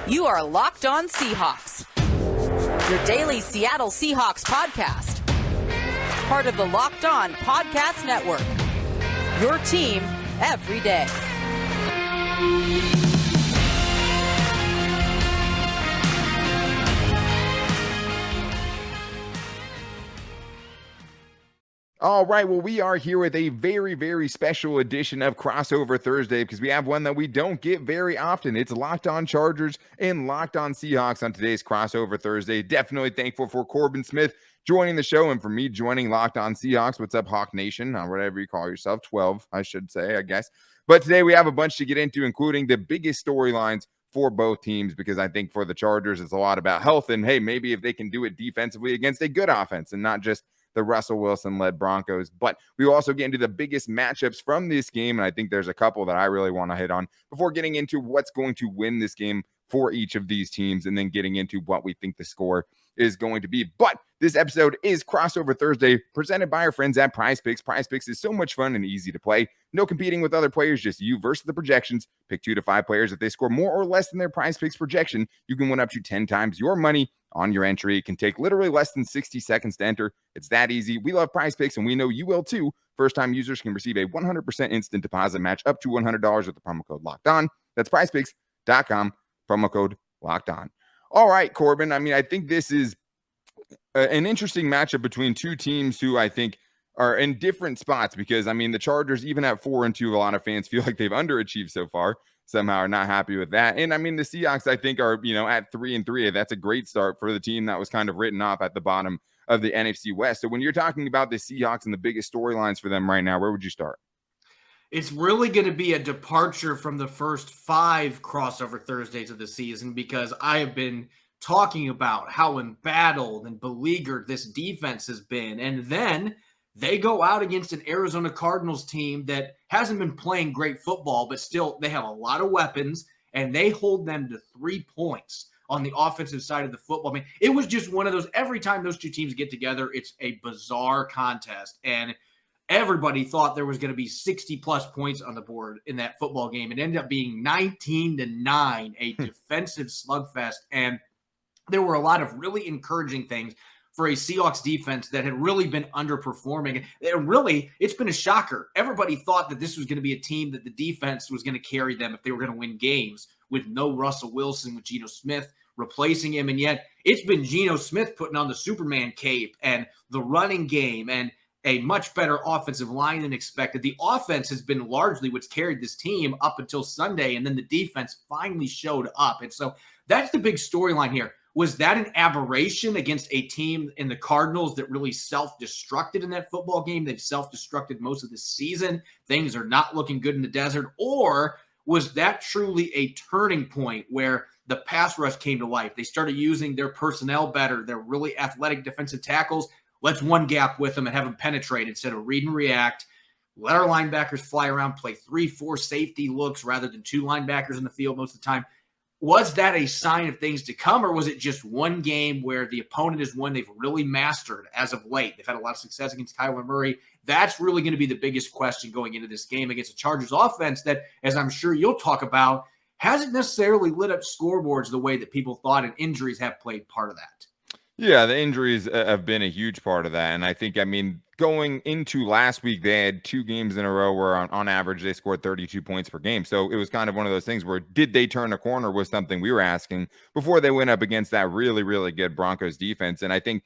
You are Locked On Seahawks, your daily Seattle Seahawks podcast. Part of the Locked On Podcast Network, your team every day. All right, well, we are here with a very, very special edition of Crossover Thursday because we have one that we don't get very often. It's Locked On Chargers and Locked On Seahawks on today's Crossover Thursday. Definitely thankful for Corbin Smith joining the show and for me joining Locked On Seahawks. What's up, Hawk Nation, or whatever you call yourself, 12, I should say, I guess. But today we have a bunch to get into, including the biggest storylines for both teams, because I think for the Chargers, it's a lot about health and, hey, maybe if they can do it defensively against a good offense and not just the Russell Wilson-led Broncos. But we will also get into the biggest matchups from this game, and I think there's a couple that I really want to hit on before getting into what's going to win this game for each of these teams, and then getting into what we think the score is going to be. But this episode is Crossover Thursday, presented by our friends at PrizePicks. PrizePicks is so much fun and easy to play. No competing with other players, just you versus the projections. Pick 2 to 5 players. If they score more or less than their PrizePicks projection, you can win up to 10 times your money on your entry. It can take literally less than 60 seconds to enter. It's that easy. We love PrizePicks, and we know you will too. First-time users can receive a 100% instant deposit match up to $100 with the promo code Locked On. That's PrizePicks.com, promo code Locked On. All right, Corbin. I mean, I think this is an interesting matchup between two teams who I think are in different spots, because, I mean, the Chargers, even at 4-2, a lot of fans feel like they've underachieved so far. Somehow are not happy with that. And I mean, the Seahawks, I think, are, at 3-3. That's a great start for the team that was kind of written off at the bottom of the NFC West. So when you're talking about the Seahawks and the biggest storylines for them right now, where would you start? It's really going to be a departure from the first 5 crossover Thursdays of the season, because I have been talking about how embattled and beleaguered this defense has been. And then they go out against an Arizona Cardinals team that hasn't been playing great football, but still they have a lot of weapons, and they hold them to 3 points on the offensive side of the football. I mean, it was just one of those, every time those two teams get together, it's a bizarre contest. And everybody thought there was going to be 60-plus points on the board in that football game. It ended up being 19-9, a defensive slugfest. And there were a lot of really encouraging things for a Seahawks defense that had really been underperforming. It's been a shocker. Everybody thought that this was going to be a team that the defense was going to carry them if they were going to win games, with no Russell Wilson, with Geno Smith replacing him. And yet it's been Geno Smith putting on the Superman cape and the running game and a much better offensive line than expected. The offense has been largely what's carried this team up until Sunday, and then the defense finally showed up. And so that's the big storyline here. Was that an aberration against a team in the Cardinals that really self-destructed in that football game? They've self-destructed most of the season. Things are not looking good in the desert. Or was that truly a turning point where the pass rush came to life? They started using their personnel better. They're really athletic defensive tackles. Let's one gap with them and have them penetrate instead of read and react. Let our linebackers fly around, play 3-4 safety looks rather than 2 linebackers in the field most of the time. Was that a sign of things to come, or was it just one game where the opponent is one they've really mastered as of late? They've had a lot of success against Kyler Murray. That's really going to be the biggest question going into this game against the Chargers offense that, as I'm sure you'll talk about, hasn't necessarily lit up scoreboards the way that people thought, and injuries have played part of that. Yeah, the injuries have been a huge part of that. And I think, going into last week, they had 2 games in a row where on average they scored 32 points per game. So it was kind of one of those things where, did they turn a corner, was something we were asking before they went up against that really, really good Broncos defense. And I think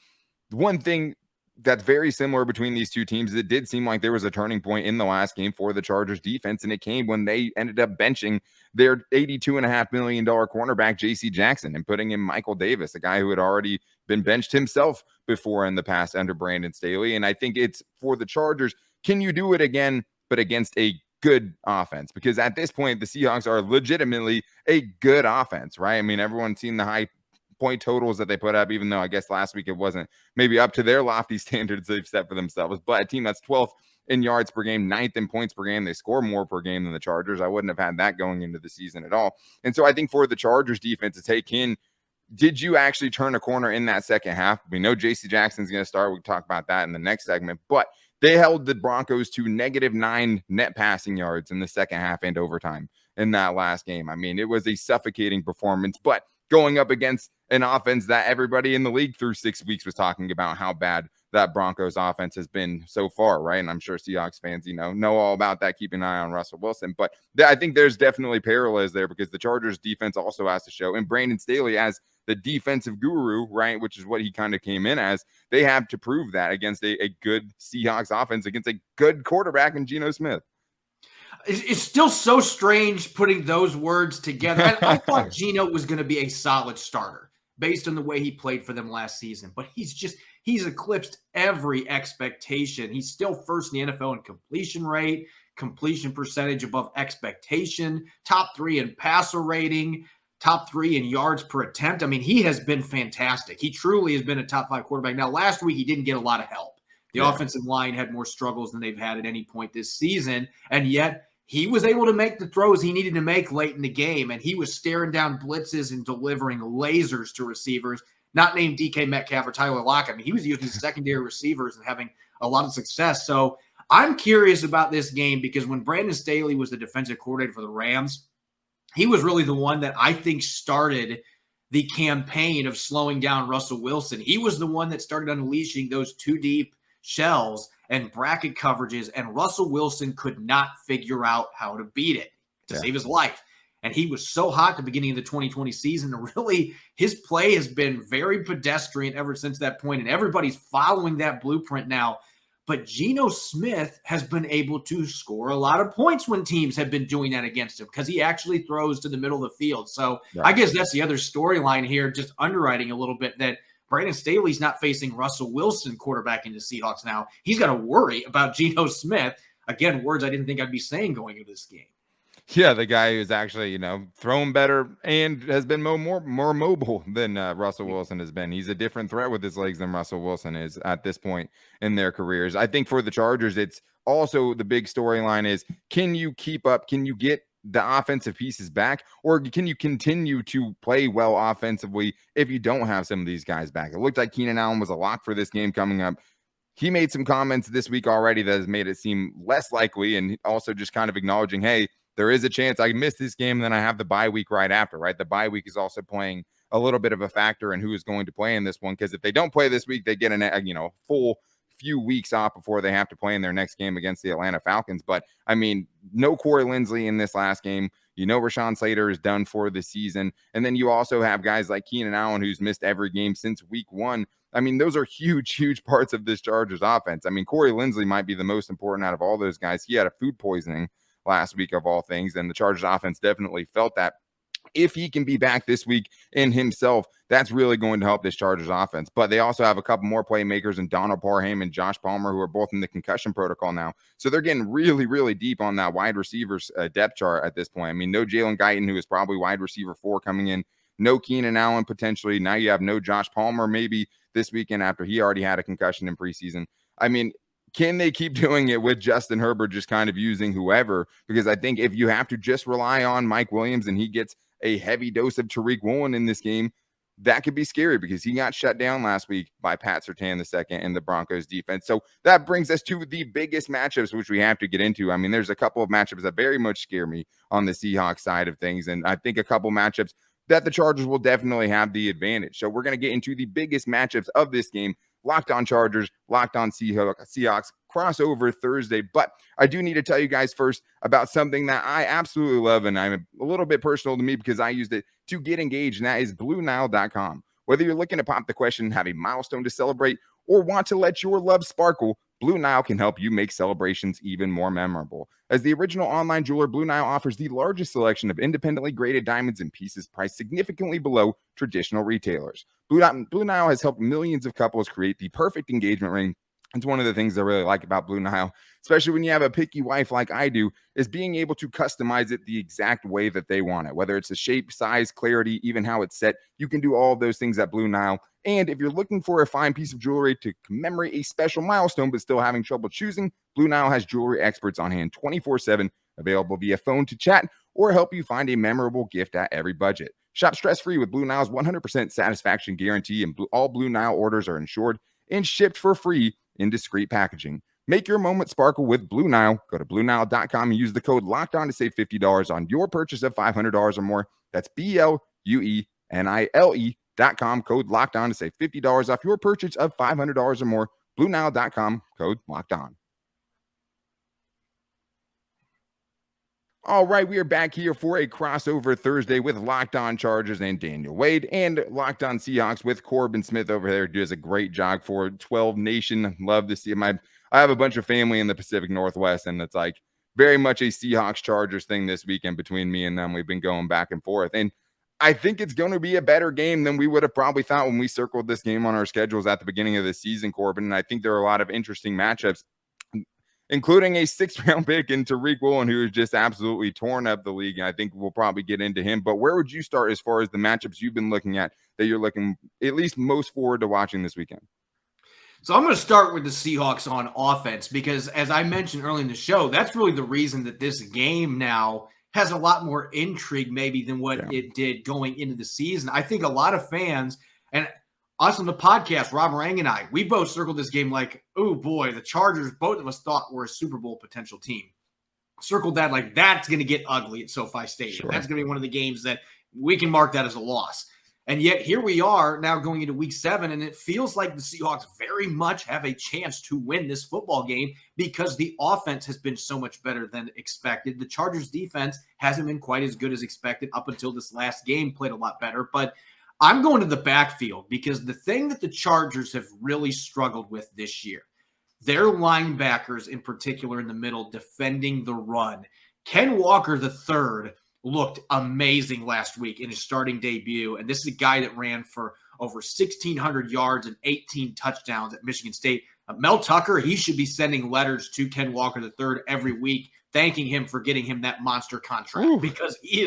one thing that's very similar between these two teams is it did seem like there was a turning point in the last game for the Chargers defense, and it came when they ended up benching their $82.5 million cornerback J.C. Jackson and putting in Michael Davis, a guy who had already been benched himself before in the past under Brandon Staley. And I think it's for the Chargers, can you do it again, but against a good offense? Because at this point, the Seahawks are legitimately a good offense, right? I mean, everyone's seen the high point totals that they put up, even though I guess last week it wasn't maybe up to their lofty standards they've set for themselves. But a team that's 12th in yards per game, 9th in points per game, they score more per game than the Chargers. I wouldn't have had that going into the season at all. And so I think for the Chargers defense to take in, did you actually turn a corner in that second half? We know J.C. Jackson's going to start. We'll talk about that in the next segment. But they held the Broncos to -9 net passing yards in the second half and overtime. in that last game. I mean, it was a suffocating performance, but going up against an offense that everybody in the league through 6 weeks was talking about how bad that Broncos offense has been so far, right? And I'm sure Seahawks fans, know all about that, keeping an eye on Russell Wilson. But I think there's definitely parallels there because the Chargers defense also has to show, and Brandon Staley as the defensive guru, right, which is what he kind of came in as, they have to prove that against a good Seahawks offense, against a good quarterback in Geno Smith. It's still so strange putting those words together. I thought Geno was going to be a solid starter based on the way he played for them last season, but he's eclipsed every expectation. He's still first in the NFL in completion rate, completion percentage above expectation, top 3 in passer rating, top 3 in yards per attempt. I mean, he has been fantastic. He truly has been a top 5 quarterback. Now, last week, he didn't get a lot of help. The offensive line had more struggles than they've had at any point this season, and yet he was able to make the throws he needed to make late in the game, and he was staring down blitzes and delivering lasers to receivers, not named DK Metcalf or Tyler Lockett. I mean, he was using secondary receivers and having a lot of success. So I'm curious about this game because when Brandon Staley was the defensive coordinator for the Rams, he was really the one that I think started the campaign of slowing down Russell Wilson. He was the one that started unleashing those 2 deep shells and bracket coverages, and Russell Wilson could not figure out how to beat it to save his life. And he was so hot at the beginning of the 2020 season. And really, his play has been very pedestrian ever since that point, and everybody's following that blueprint now. But Geno Smith has been able to score a lot of points when teams have been doing that against him because he actually throws to the middle of the field. So I guess that's the other storyline here, just underwriting a little bit, that Brandon Staley's not facing Russell Wilson quarterbacking the Seahawks now. He's got to worry about Geno Smith. Again, words I didn't think I'd be saying going into this game. Yeah, the guy who's actually, thrown better and has been more mobile than Russell Wilson has been. He's a different threat with his legs than Russell Wilson is at this point in their careers. I think for the Chargers, it's also the big storyline is, can you keep up? Can you get the offensive pieces back, or can you continue to play well offensively if you don't have some of these guys back? It looked like Keenan Allen was a lock for this game coming up. He made some comments this week already that has made it seem less likely, and also just kind of acknowledging, hey, there is a chance I miss this game, and then I have the bye week right after, right? The bye week is also playing a little bit of a factor in who is going to play in this one, because if they don't play this week, they get a full few weeks off before they have to play in their next game against the Atlanta Falcons. But I mean, no Corey Linsley in this last game. Rashawn Slater is done for the season. And then you also have guys like Keenan Allen, who's missed every game since week 1. I mean, those are huge parts of this Chargers offense. I mean, Corey Linsley might be the most important out of all those guys. He had a food poisoning last week of all things, and the Chargers offense definitely felt that. If he can be back this week in himself, that's really going to help this Chargers offense. But they also have a couple more playmakers in Donald Parham and Josh Palmer, who are both in the concussion protocol now. So they're getting really deep on that wide receivers depth chart at this point. I mean, no Jalen Guyton, who is probably wide receiver 4 coming in. No Keenan Allen potentially. Now you have no Josh Palmer maybe this weekend after he already had a concussion in preseason. I mean, can they keep doing it with Justin Herbert just kind of using whoever? Because I think if you have to just rely on Mike Williams and he gets a heavy dose of Tariq Woolen in this game, that could be scary because he got shut down last week by Pat Surtain II and the Broncos defense. So that brings us to the biggest matchups, which we have to get into. I mean, there's a couple of matchups that very much scare me on the Seahawks side of things. And I think a couple matchups that the Chargers will definitely have the advantage. So we're going to get into the biggest matchups of this game. Locked On Chargers, Locked On Seahawks, crossover Thursday. But I do need to tell you guys first about something that I absolutely love, and I'm a little bit personal to me because I used it to get engaged, and that is BlueNile.com. Whether you're looking to pop the question, have a milestone to celebrate, or want to let your love sparkle, Blue Nile can help you make celebrations even more memorable. As the original online jeweler, Blue Nile offers the largest selection of independently graded diamonds and pieces priced significantly below traditional retailers. Blue Nile has helped millions of couples create the perfect engagement ring. It's one of the things I really like about Blue Nile, especially when you have a picky wife like I do, is being able to customize it the exact way that they want it. Whether it's the shape, size, clarity, even how it's set, you can do all of those things at Blue Nile. And if you're looking for a fine piece of jewelry to commemorate a special milestone but still having trouble choosing, Blue Nile has jewelry experts on hand 24/7, available via phone to chat or help you find a memorable gift at every budget. Shop stress-free with Blue Nile's 100% satisfaction guarantee, and all Blue Nile orders are insured and shipped for free in discreet packaging. Make your moment sparkle with Blue Nile. Go to BlueNile.com and use the code LOCKEDON to save $50 on your purchase of $500 or more. That's BLUENILE.com, code LOCKEDON to save $50 off your purchase of $500 or more. BlueNile.com, code LOCKEDON. All right, we are back here for a crossover Thursday with Locked On Chargers and Daniel Wade, and Locked On Seahawks with Corbin Smith over there, who does a great job for 12 Nation. Love to see him. I have a bunch of family in the Pacific Northwest, and it's like very much a Seahawks Chargers thing this weekend between me and them. We've been going back and forth, and I think it's going to be a better game than we would have probably thought when we circled this game on our schedules at the beginning of the season, Corbin. And I think there are a lot of interesting matchups, including a 6th-round pick in Tariq Woolen, who has just absolutely torn up the league. And I think we'll probably get into him. But where would you start as far as the matchups you've been looking at that you're looking at least most forward to watching this weekend? So I'm going to start with the Seahawks on offense because, as I mentioned early in the show, that's really the reason that this game now has a lot more intrigue maybe than what it did going into the season. I think a lot of fans, and us on the podcast, Rob Rang and I, we both circled this game like, oh boy, the Chargers, both of us thought were a Super Bowl potential team. Circled that like that's going to get ugly at SoFi Stadium. Sure. That's going to be one of the games that we can mark that as a loss. And yet here we are now going into week 7, and it feels like the Seahawks very much have a chance to win this football game because the offense has been so much better than expected. The Chargers defense hasn't been quite as good as expected up until this last game, played a lot better. But I'm going to the backfield because the thing that the Chargers have really struggled with this year, their linebackers in particular in the middle defending the run. Ken Walker III looked amazing last week in his starting debut. And this is a guy that ran for over 1,600 yards and 18 touchdowns at Michigan State. Mel Tucker, he should be sending letters to Ken Walker III every week, thanking him for getting him that monster contract because he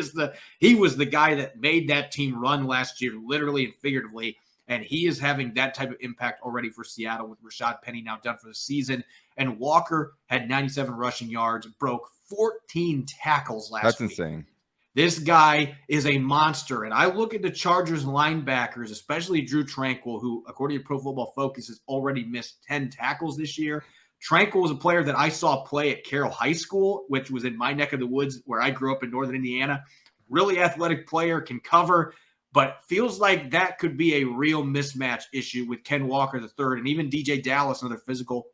was the guy that made that team run last year, literally and figuratively. And he is having that type of impact already for Seattle with Rashad Penny now done for the season. And Walker had 97 rushing yards, broke 14 tackles last week. That's insane. This guy is a monster. And I look at the Chargers linebackers, especially Drew Tranquill, who, according to Pro Football Focus, has already missed 10 tackles this year. Tranquill was a player that I saw play at Carroll High School, which was in my neck of the woods where I grew up in northern Indiana. Really athletic player, can cover, but feels like that could be a real mismatch issue with Ken Walker III and even DJ Dallas, another physical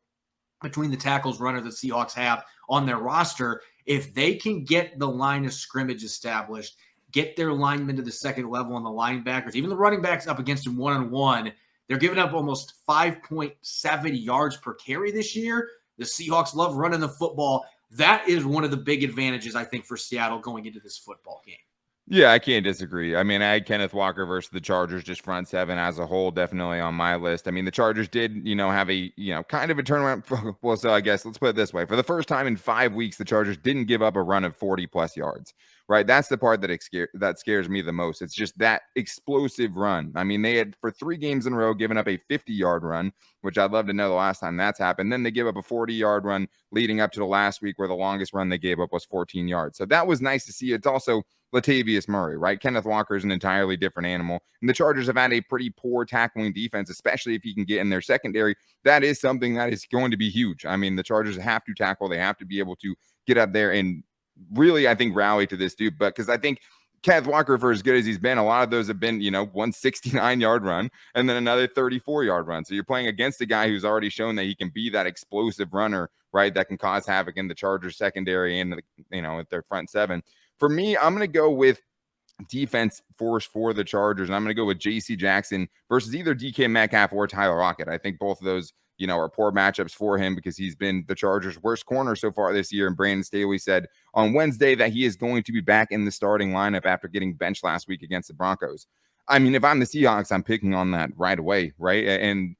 between the tackles runner that Seahawks have on their roster. If they can get the line of scrimmage established, get their linemen to the second level on the linebackers, even the running backs up against them one-on-one, they're giving up almost 5.7 yards per carry this year. The Seahawks love running the football. That is one of the big advantages, I think, for Seattle going into this football game. Yeah, I can't disagree. I mean, I had Kenneth Walker versus the Chargers, just front seven as a whole, definitely on my list. I mean, the Chargers did, have a, kind of a turnaround. Well, so I guess let's put it this way. For the first time in 5 weeks, the Chargers didn't give up a run of 40-plus yards, right? That's the part that scares me the most. It's just that explosive run. I mean, they had, for 3 games in a row, given up a 50-yard run, which I'd love to know the last time that's happened. Then they give up a 40-yard run leading up to the last week where the longest run they gave up was 14 yards. So that was nice to see. It's also Latavius Murray, right? Kenneth Walker is an entirely different animal. And the Chargers have had a pretty poor tackling defense, especially if he can get in their secondary. That is something that is going to be huge. I mean, the Chargers have to tackle. They have to be able to get up there and really, I think, rally to this dude. But because I think Kenneth Walker, for as good as he's been, a lot of those have been, 169-yard run and then another 34-yard run. So you're playing against a guy who's already shown that he can be that explosive runner, right, that can cause havoc in the Chargers secondary and, at their front seven. For me, I'm going to go with defense force for the Chargers, and I'm going to go with J.C. Jackson versus either DK Metcalf or Tyler Lockett. I think both of those, are poor matchups for him because he's been the Chargers' worst corner so far this year. And Brandon Staley said on Wednesday that he is going to be back in the starting lineup after getting benched last week against the Broncos. I mean, if I'm the Seahawks, I'm picking on that right away, right? And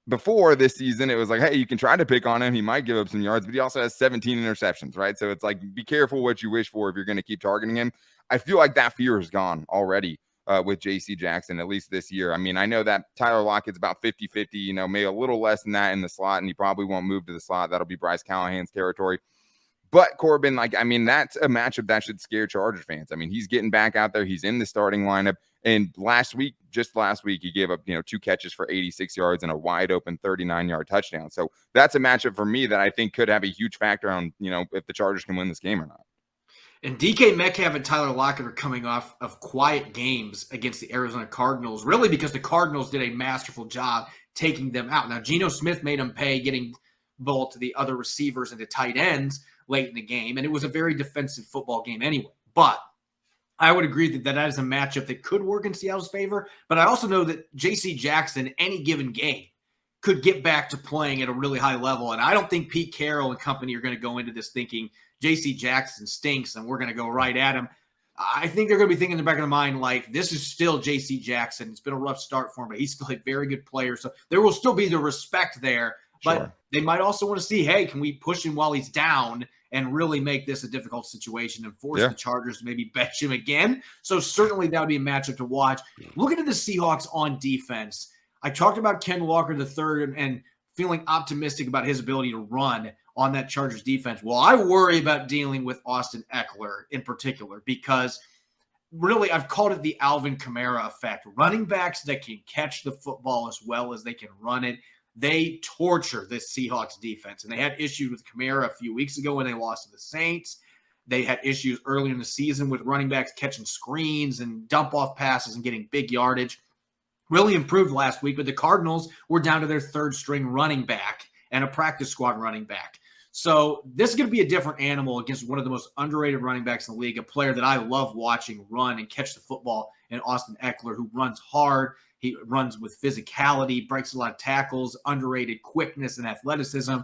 before this season, it was like, hey, you can try to pick on him. He might give up some yards, but he also has 17 interceptions, right? So it's like, be careful what you wish for if you're going to keep targeting him. I feel like that fear is gone already with J.C. Jackson, at least this year. I mean, I know that Tyler Lockett's about 50-50, maybe a little less than that in the slot, and he probably won't move to the slot. That'll be Bryce Callahan's territory. But Corbin, like, I mean, that's a matchup that should scare Chargers fans. I mean, he's getting back out there. He's in the starting lineup. And just last week, he gave up, 2 catches for 86 yards and a wide open 39-yard touchdown. So that's a matchup for me that I think could have a huge factor on, if the Chargers can win this game or not. And DK Metcalf and Tyler Lockett are coming off of quiet games against the Arizona Cardinals, really because the Cardinals did a masterful job taking them out. Now, Geno Smith made them pay, getting the ball to the other receivers and the tight ends late in the game, and it was a very defensive football game anyway. But I would agree that is a matchup that could work in Seattle's favor, but I also know that J.C. Jackson, any given game, could get back to playing at a really high level, and I don't think Pete Carroll and company are going to go into this thinking J.C. Jackson stinks and we're going to go right at him. I think they're going to be thinking in the back of their mind, like, this is still J.C. Jackson. It's been a rough start for him, but he's still a very good player, so there will still be the respect there. But They might also want to see, hey, can we push him while he's down and really make this a difficult situation and force the Chargers to maybe bench him again? So certainly that would be a matchup to watch. Looking at the Seahawks on defense, I talked about Ken Walker III and feeling optimistic about his ability to run on that Chargers defense. Well, I worry about dealing with Austin Eckler in particular because really I've called it the Alvin Kamara effect. Running backs that can catch the football as well as they can run it, they torture this Seahawks defense. And they had issues with Kamara a few weeks ago when they lost to the Saints. They had issues early in the season with running backs catching screens and dump-off passes and getting big yardage. Really improved last week, but the Cardinals were down to their third-string running back and a practice squad running back. So this is going to be a different animal against one of the most underrated running backs in the league, a player that I love watching run and catch the football, in Austin Eckler, who runs hard. He runs with physicality, breaks a lot of tackles, underrated quickness and athleticism.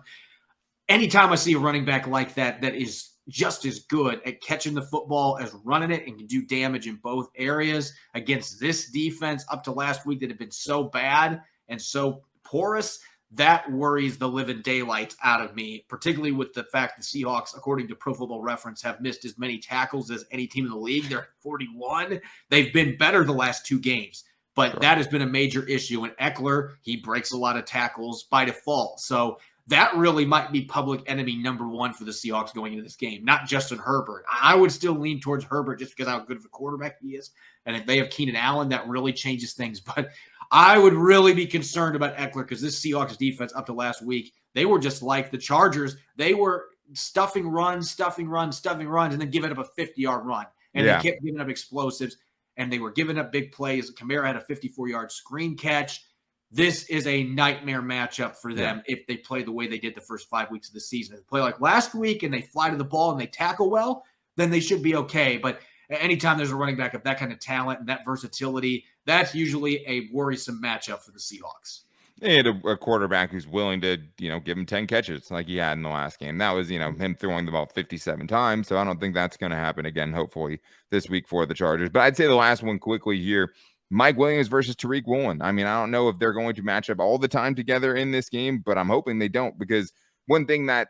Anytime I see a running back like that is just as good at catching the football as running it and can do damage in both areas against this defense up to last week that had been so bad and so porous, that worries the living daylights out of me, particularly with the fact the Seahawks, according to Pro Football Reference, have missed as many tackles as any team in the league. They're at 41. They've been better the last 2 games. But that has been a major issue. And Eckler, he breaks a lot of tackles by default. So that really might be public enemy number 1 for the Seahawks going into this game, not Justin Herbert. I would still lean towards Herbert just because how good of a quarterback he is. And if they have Keenan Allen, that really changes things. But I would really be concerned about Eckler because this Seahawks defense up to last week, they were just like the Chargers. They were stuffing runs, and then giving up a 50-yard run. And they kept giving up explosives. And they were giving up big plays. Kamara had a 54-yard screen catch. This is a nightmare matchup for them if they play the way they did the first 5 weeks of the season. If they play like last week and they fly to the ball and they tackle well, then they should be okay. But anytime there's a running back of that kind of talent and that versatility, that's usually a worrisome matchup for the Seahawks. And a quarterback who's willing to, give him 10 catches like he had in the last game. That was, him throwing the ball 57 times. So I don't think that's going to happen again, hopefully, this week for the Chargers. But I'd say the last one quickly here, Mike Williams versus Tariq Woolen. I mean, I don't know if they're going to match up all the time together in this game, but I'm hoping they don't, because one thing that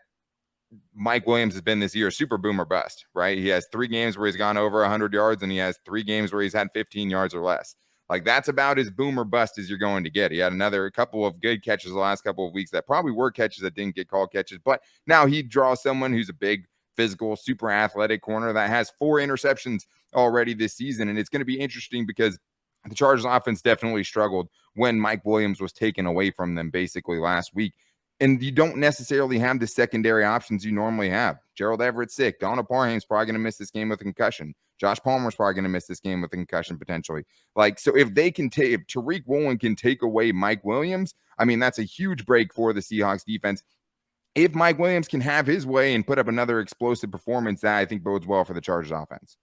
Mike Williams has been this year, super boomer bust, right? He has 3 games where he's gone over 100 yards, and he has 3 games where he's had 15 yards or less. Like, that's about as boomer bust as you're going to get. He had a couple of good catches the last couple of weeks that probably were catches that didn't get called catches. But now he draws someone who's a big, physical, super athletic corner that has 4 interceptions already this season. And it's going to be interesting because the Chargers offense definitely struggled when Mike Williams was taken away from them basically last week. And you don't necessarily have the secondary options you normally have. Gerald Everett's sick. Donna Parham's probably going to miss this game with a concussion. Josh Palmer's probably going to miss this game with a concussion potentially. So if Tariq Woolen can take away Mike Williams, I mean, that's a huge break for the Seahawks defense. If Mike Williams can have his way and put up another explosive performance, that I think bodes well for the Chargers offense.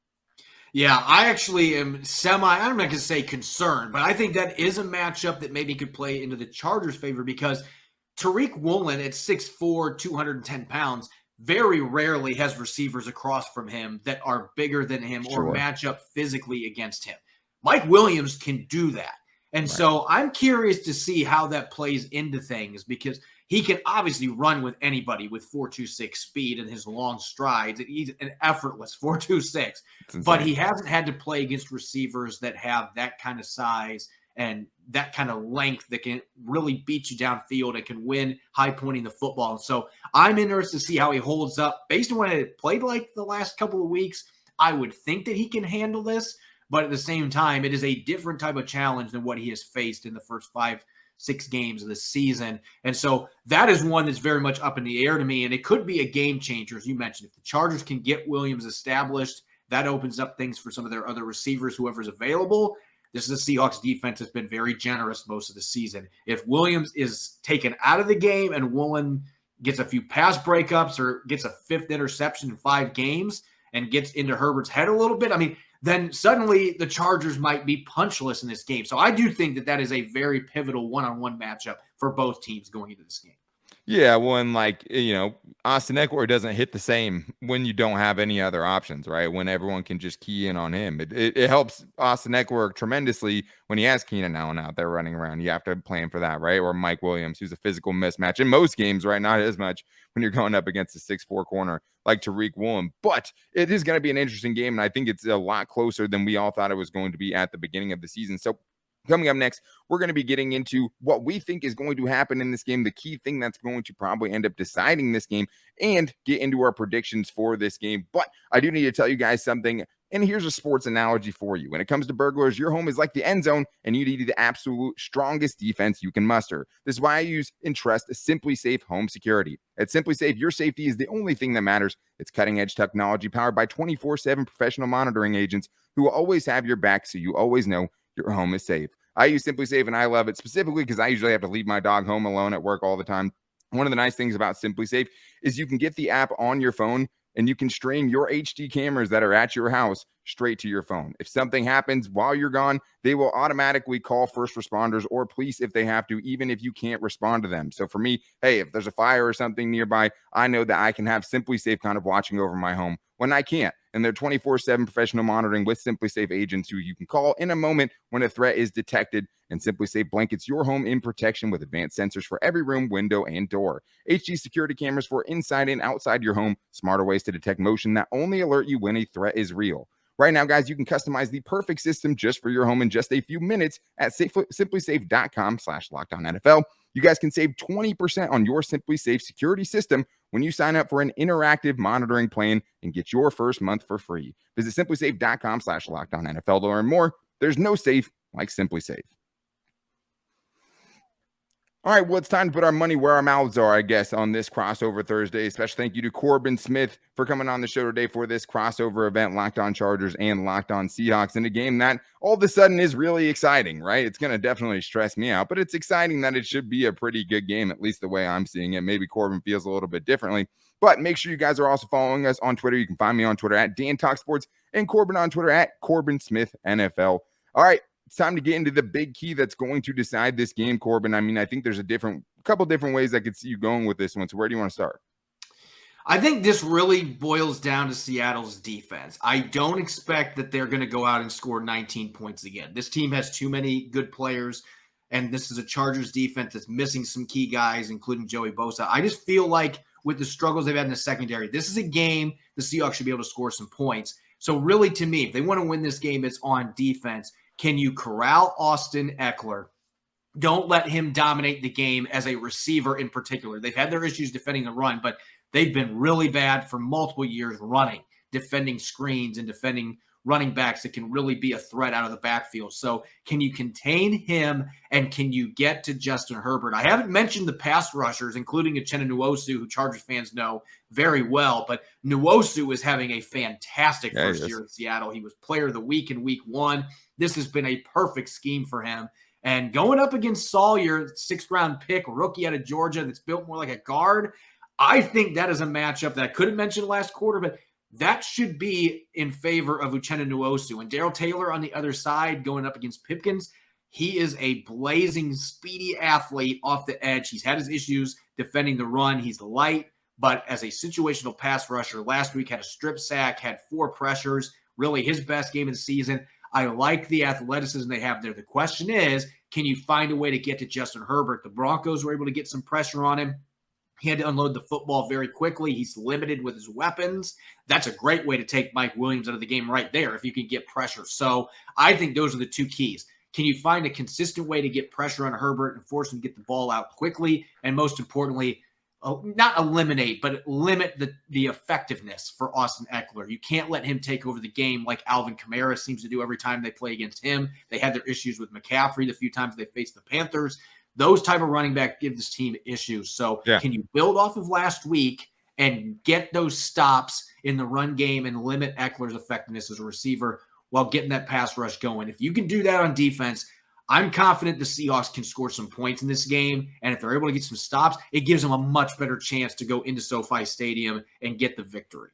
Yeah, I actually am I'm not going to say concerned, but I think that is a matchup that maybe could play into the Chargers' favor because Tariq Woolen at 6'4", 210 pounds, very rarely has receivers across from him that are bigger than him or match up physically against him. Mike Williams can do that. And so I'm curious to see how that plays into things because he can obviously run with anybody with 4.26 speed and his long strides. He's an effortless 4.26, but he hasn't had to play against receivers that have that kind of size and that kind of length that can really beat you downfield and can win high pointing the football. And so I'm interested to see how he holds up. Based on what it played like the last couple of weeks, I would think that he can handle this. But at the same time, it is a different type of challenge than what he has faced in the first 5-6 games of the season. And so that is one that's very much up in the air to me. And it could be a game changer, as you mentioned. If the Chargers can get Williams established, that opens up things for some of their other receivers, whoever's available. This is a Seahawks defense that's been very generous most of the season. If Williams is taken out of the game and Woolen gets a few pass breakups or gets a 5th interception in 5 games and gets into Herbert's head a little bit, I mean, then suddenly the Chargers might be punchless in this game. So I do think that is a very pivotal one-on-one matchup for both teams going into this game. Yeah, when Austin Eckler doesn't hit the same when you don't have any other options, right? When everyone can just key in on him. It helps Austin Eckler tremendously when he has Keenan Allen out there running around. You have to plan for that, right? Or Mike Williams, who's a physical mismatch in most games, right? Not as much when you're going up against a 6'4" corner like Tariq Woolen. But it is going to be an interesting game, and I think it's a lot closer than we all thought it was going to be at the beginning of the season. So coming up next, we're going to be getting into what we think is going to happen in this game, the key thing that's going to probably end up deciding this game, and get into our predictions for this game. But I do need to tell you guys something, and here's a sports analogy for you. When it comes to burglars, your home is like the end zone, and you need the absolute strongest defense you can muster. This is why I use and trust Simply Safe Home Security. At Simply Safe, your safety is the only thing that matters. It's cutting-edge technology powered by 24/7 professional monitoring agents who will always have your back, so you always know your home is safe. I use Simply Safe, and I love it specifically because I usually have to leave my dog home alone at work all the time. One of the nice things about Simply Safe is you can get the app on your phone, and you can stream your HD cameras that are at your house straight to your phone. If something happens while you're gone, they will automatically call first responders or police if they have to, even if you can't respond to them. So for me, hey, if there's a fire or something nearby, I know that I can have Simply Safe kind of watching over my home when I can't. And they're 24/7 professional monitoring with Simply Safe agents who you can call in a moment when a threat is detected. And Simply Safe blankets your home in protection with advanced sensors for every room, window, and door. HD security cameras for inside and outside your home. Smarter ways to detect motion that only alert you when a threat is real. Right now, guys, you can customize the perfect system just for your home in just a few minutes at simplysafe.com/LockedOnNFL. You guys can save 20% on your Simply Safe security system when you sign up for an interactive monitoring plan and get your first month for free. Visit simplysafe.com/LockedOnNFL to learn more. There's no safe like Simply Safe. All right, well, it's time to put our money where our mouths are, I guess, on this crossover Thursday. Special thank you to Corbin Smith for coming on the show today for this crossover event, Locked On Chargers and Locked On Seahawks, in a game that all of a sudden is really exciting, right? It's going to definitely stress me out, but it's exciting that it should be a pretty good game, at least the way I'm seeing it. Maybe Corbin feels a little bit differently, but make sure you guys are also following us on Twitter. You can find me on Twitter at Dan Talk Sports and Corbin on Twitter at Corbin Smith NFL. All right. It's time to get into the big key that's going to decide this game, Corbin. I mean, I think there's a couple different ways I could see you going with this one. So where do you want to start? I think this really boils down to Seattle's defense. I don't expect that they're going to go out and score 19 points again. This team has too many good players, and this is a Chargers defense that's missing some key guys, including Joey Bosa. I just feel like with the struggles they've had in the secondary, this is a game the Seahawks should be able to score some points. So really, to me, if they want to win this game, it's on defense. Can you corral Austin Eckler? Don't let him dominate the game as a receiver in particular. They've had their issues defending the run, but they've been really bad for multiple years running, defending screens and defending running backs that can really be a threat out of the backfield. So can you contain him, and can you get to Justin Herbert? I haven't mentioned the pass rushers, including Uchenna Nwosu, who Chargers fans know very well, but Nwosu is having a fantastic first year in Seattle. He was player of the week in week 1. This has been a perfect scheme for him. And going up against Sawyer, 6th-round pick, rookie out of Georgia that's built more like a guard, I think that is a matchup that I couldn't mention last quarter, but that should be in favor of Uchenna Nwosu. And Darrell Taylor on the other side going up against Pipkins, he is a blazing, speedy athlete off the edge. He's had his issues defending the run. He's light, but as a situational pass rusher, last week had a strip sack, had 4 pressures, really his best game of the season. I like the athleticism they have there. The question is, can you find a way to get to Justin Herbert? The Broncos were able to get some pressure on him. He had to unload the football very quickly. He's limited with his weapons. That's a great way to take Mike Williams out of the game right there if you can get pressure. So I think those are the two keys. Can you find a consistent way to get pressure on Herbert and force him to get the ball out quickly? And most importantly, not eliminate, but limit the effectiveness for Austin Eckler. You can't let him take over the game like Alvin Kamara seems to do every time they play against him. They had their issues with McCaffrey the few times they faced the Panthers. Those type of running back give this team issues. So Can you build off of last week and get those stops in the run game and limit Eckler's effectiveness as a receiver while getting that pass rush going? If you can do that on defense, I'm confident the Seahawks can score some points in this game. And if they're able to get some stops, it gives them a much better chance to go into SoFi Stadium and get the victory.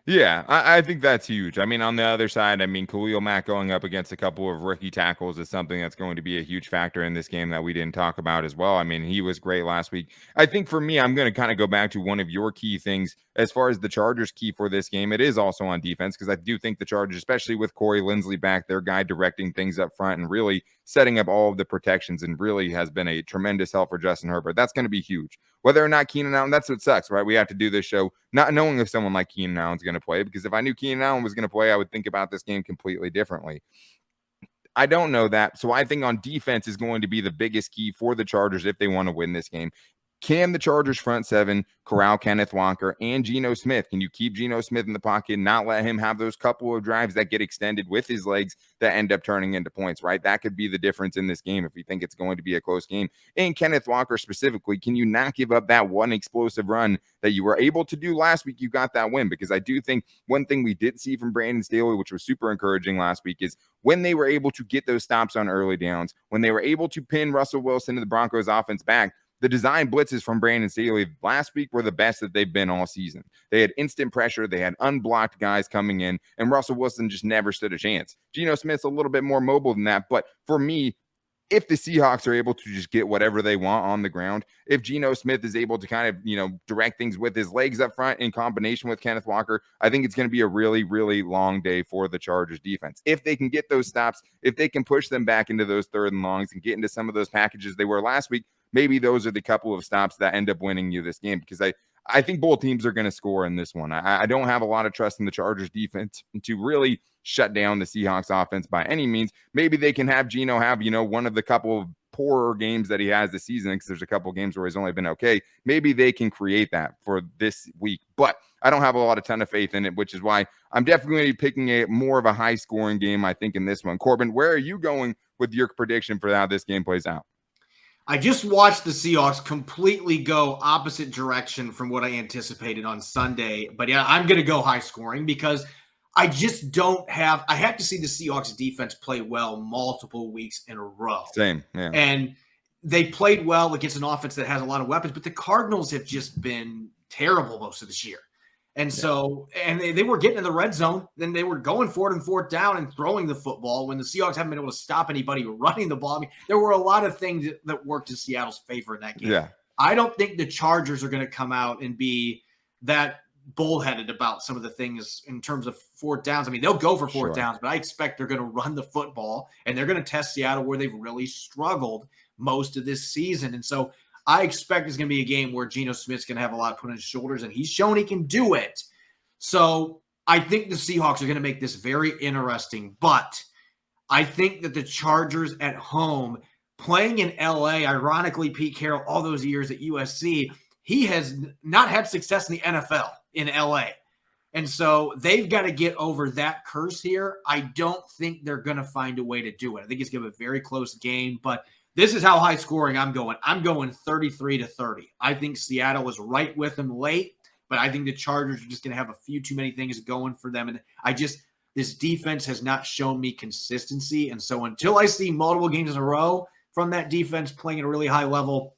Yeah, I think that's huge. I mean, on the other side, I mean, Khalil Mack going up against a couple of rookie tackles is something that's going to be a huge factor in this game that we didn't talk about as well. I mean, he was great last week. I think for me, I'm going to kind of go back to one of your key things as far as the Chargers' key for this game. It is also on defense, because I do think the Chargers, especially with Corey Linsley back, their guy directing things up front and really setting up all of the protections, and really has been a tremendous help for Justin Herbert. That's going to be huge. Whether or not Keenan Allen, that's what sucks, right? We have to do this show not knowing if someone like Keenan Allen's going to play, because if I knew Keenan Allen was going to play, I would think about this game completely differently. I don't know that. So I think on defense is going to be the biggest key for the Chargers if they want to win this game. Can the Chargers front seven corral Kenneth Walker and Geno Smith? Can you keep Geno Smith in the pocket, not let him have those couple of drives that get extended with his legs that end up turning into points, right? That could be the difference in this game if we think it's going to be a close game. And Kenneth Walker specifically, can you not give up that one explosive run that you were able to do last week? You got that win, because I do think one thing we did see from Brandon Staley, which was super encouraging last week, is when they were able to get those stops on early downs, when they were able to pin Russell Wilson and the Broncos offense back, the design blitzes from Brandon Staley last week were the best that they've been all season. They had instant pressure. They had unblocked guys coming in, and Russell Wilson just never stood a chance. Geno Smith's a little bit more mobile than that, but for me, if the Seahawks are able to just get whatever they want on the ground, if Geno Smith is able to kind of, direct things with his legs up front in combination with Kenneth Walker, I think it's going to be a really, really long day for the Chargers defense. If they can get those stops, if they can push them back into those third and longs and get into some of those packages they were last week, maybe those are the couple of stops that end up winning you this game, because I think both teams are going to score in this one. I don't have a lot of trust in the Chargers defense to really shut down the Seahawks offense by any means. Maybe they can have Geno have, one of the couple of poorer games that he has this season, because there's a couple of games where he's only been okay. Maybe they can create that for this week, but I don't have a ton of faith in it, which is why I'm definitely going to be picking a more of a high scoring game, I think, in this one. Corbin, where are you going with your prediction for how this game plays out? I just watched the Seahawks completely go opposite direction from what I anticipated on Sunday. But yeah, I'm going to go high scoring, because I just don't have – I have to see the Seahawks defense play well multiple weeks in a row. Same, yeah. And they played well against an offense that has a lot of weapons, but the Cardinals have just been terrible most of this year. And so, and they were getting in the red zone, then they were going for it and fourth down and throwing the football when the Seahawks haven't been able to stop anybody running the ball. I mean, there were a lot of things that worked in Seattle's favor in that game. Yeah. I don't think the Chargers are going to come out and be that bullheaded about some of the things in terms of fourth downs. I mean, they'll go for fourth downs, but I expect they're going to run the football, and they're going to test Seattle where they've really struggled most of this season. And so I expect it's going to be a game where Geno Smith's going to have a lot put on his shoulders, and he's shown he can do it. So I think the Seahawks are going to make this very interesting, but I think that the Chargers at home, playing in LA, ironically, Pete Carroll, all those years at USC, he has not had success in the NFL in LA. And so they've got to get over that curse here. I don't think they're going to find a way to do it. I think it's going to be a very close game, but this is how high scoring I'm going. I'm going 33-30. I think Seattle is right with them late, but I think the Chargers are just going to have a few too many things going for them. And this defense has not shown me consistency. And so until I see multiple games in a row from that defense playing at a really high level,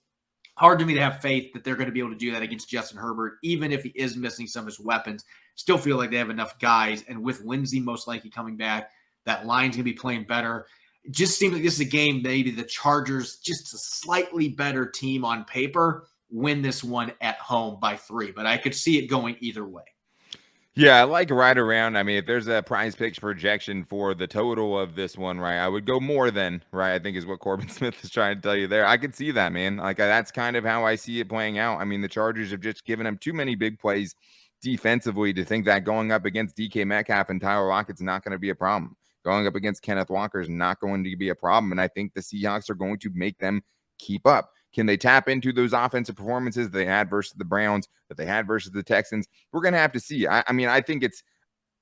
hard to me to have faith that they're going to be able to do that against Justin Herbert, even if he is missing some of his weapons. Still feel like they have enough guys. And with Lindsey most likely coming back, that line's going to be playing better. It just seems like this is a game maybe the Chargers, just a slightly better team on paper, win this one at home by 3. But I could see it going either way. Yeah, I like right around. I mean, if there's a prize picks projection for the total of this one, right, I would go more than, right, I think is what Corbin Smith is trying to tell you there. I could see that, man. Like, that's kind of how I see it playing out. I mean, the Chargers have just given them too many big plays defensively to think that going up against DK Metcalf and Tyler Lockett's not going to be a problem. going up against Kenneth Walker is not going to be a problem. And I think the Seahawks are going to make them keep up. Can they tap into those offensive performances they had versus the Browns, that they had versus the Texans? We're going to have to see. I mean, I think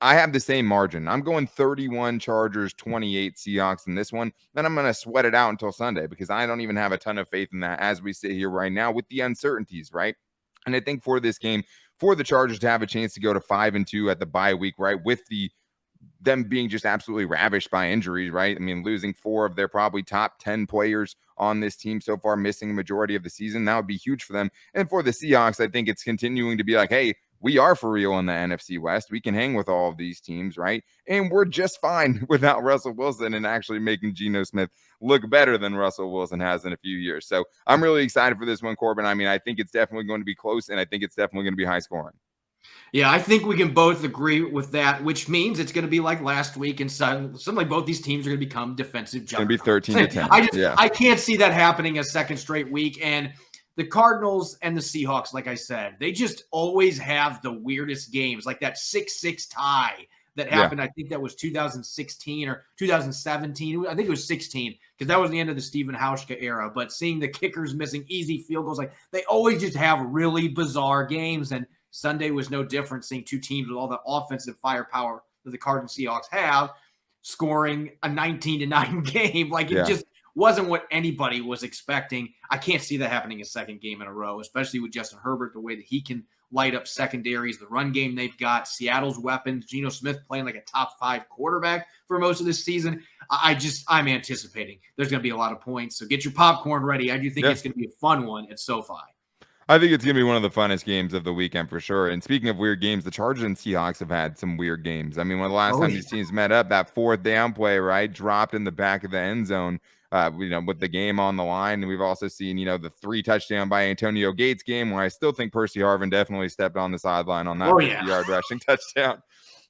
I have the same margin. I'm going 31 Chargers, 28 Seahawks in this one. Then I'm going to sweat it out until Sunday because I don't even have a ton of faith in that as we sit here right now with the uncertainties, right? And I think for this game, for the Chargers to have a chance to go to 5-2 at the bye week, right, with them being just absolutely ravished by injuries, right? I mean, losing 4 of their probably top 10 players on this team so far, missing a majority of the season, that would be huge for them. And for the Seahawks, I think it's continuing to be like, hey, we are for real in the NFC West. We can hang with all of these teams, right? And we're just fine without Russell Wilson and actually making Geno Smith look better than Russell Wilson has in a few years. So I'm really excited for this one, Corbin. I mean, I think it's definitely going to be close, and I think it's definitely going to be high scoring. Yeah, I think we can both agree with that, which means it's going to be like last week, and suddenly both these teams are going to become defensive juggernauts. It's going to be 13-10. I can't see that happening a second straight week. And the Cardinals and the Seahawks, like I said, they just always have the weirdest games, like that 6-6 tie that happened. I think that was 2016 or 2017. I think it was 16 because that was the end of the Stephen Hauschka era. But seeing the kickers missing easy field goals, like they always just have really bizarre games. And Sunday was no different, seeing two teams with all the offensive firepower that the Cardinals Seahawks have scoring a 19-9 game. Like it just wasn't what anybody was expecting. I can't see that happening a second game in a row, especially with Justin Herbert, the way that he can light up secondaries, the run game they've got, Seattle's weapons, Geno Smith playing like a top 5 quarterback for most of this season. I'm anticipating there's going to be a lot of points. So get your popcorn ready. I do think it's going to be a fun one at SoFi. I think it's going to be one of the funnest games of the weekend for sure. And speaking of weird games, the Chargers and Seahawks have had some weird games. I mean, when the last time these teams met up, that 4th down play, right, dropped in the back of the end zone, with the game on the line. And we've also seen, the 3 touchdown by Antonio Gates game where I still think Percy Harvin definitely stepped on the sideline on that 50-yard rushing touchdown.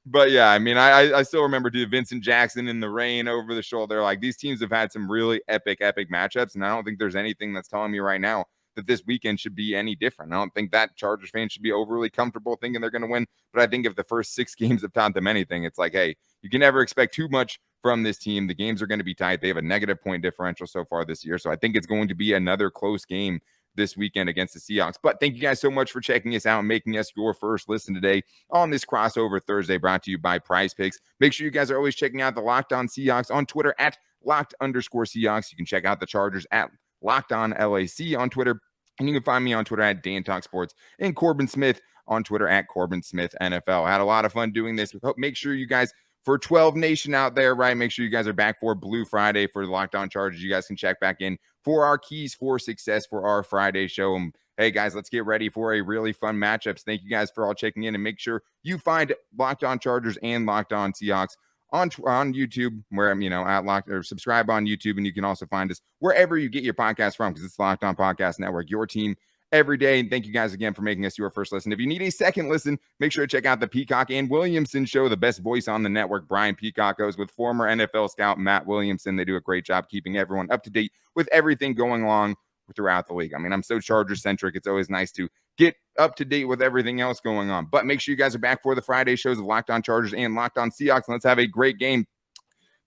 But yeah, I mean, I still remember Vincent Jackson in the rain over the shoulder. Like these teams have had some really epic matchups. And I don't think there's anything that's telling me right now that this weekend should be any different. I don't think that Chargers fans should be overly comfortable thinking they're going to win. But I think if the first 6 games have taught them anything, it's like, hey, you can never expect too much from this team. The games are going to be tight. They have a negative point differential so far this year. So I think it's going to be another close game this weekend against the Seahawks. But thank you guys so much for checking us out and making us your first listen today on this crossover Thursday brought to you by Prize Picks. Make sure you guys are always checking out the Locked On Seahawks on Twitter at @Locked_Seahawks. You can check out the Chargers at Locked On LAC on Twitter. And you can find me on Twitter at Dan Talk Sports and Corbin Smith on Twitter at Corbin Smith NFL. I had a lot of fun doing this. Make sure you guys, for 12 Nation out there, right, make sure you guys are back for Blue Friday for the Locked On Chargers. You guys can check back in for our keys for success for our Friday show. And hey, guys, let's get ready for a really fun matchups. Thank you guys for all checking in, and make sure you find Locked On Chargers and Locked On Seahawks on YouTube, where I'm, at Locked, or subscribe on YouTube, and you can also find us wherever you get your podcast from, because it's Locked On Podcast Network, your team every day. And thank you guys again for making us your first listen. If you need a second listen, make sure to check out the Peacock and Williamson show, the best voice on the network. Brian Peacock goes with former NFL scout Matt Williamson. They do a great job keeping everyone up to date with everything going along throughout the league. I mean, I'm so Charger centric. It's always nice to get up to date with everything else going on. But make sure you guys are back for the Friday shows of Locked On Chargers and Locked On Seahawks. And let's have a great game.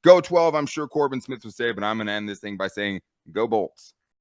Go 12, I'm sure Corbin Smith will say, but I'm going to end this thing by saying, go Bolts.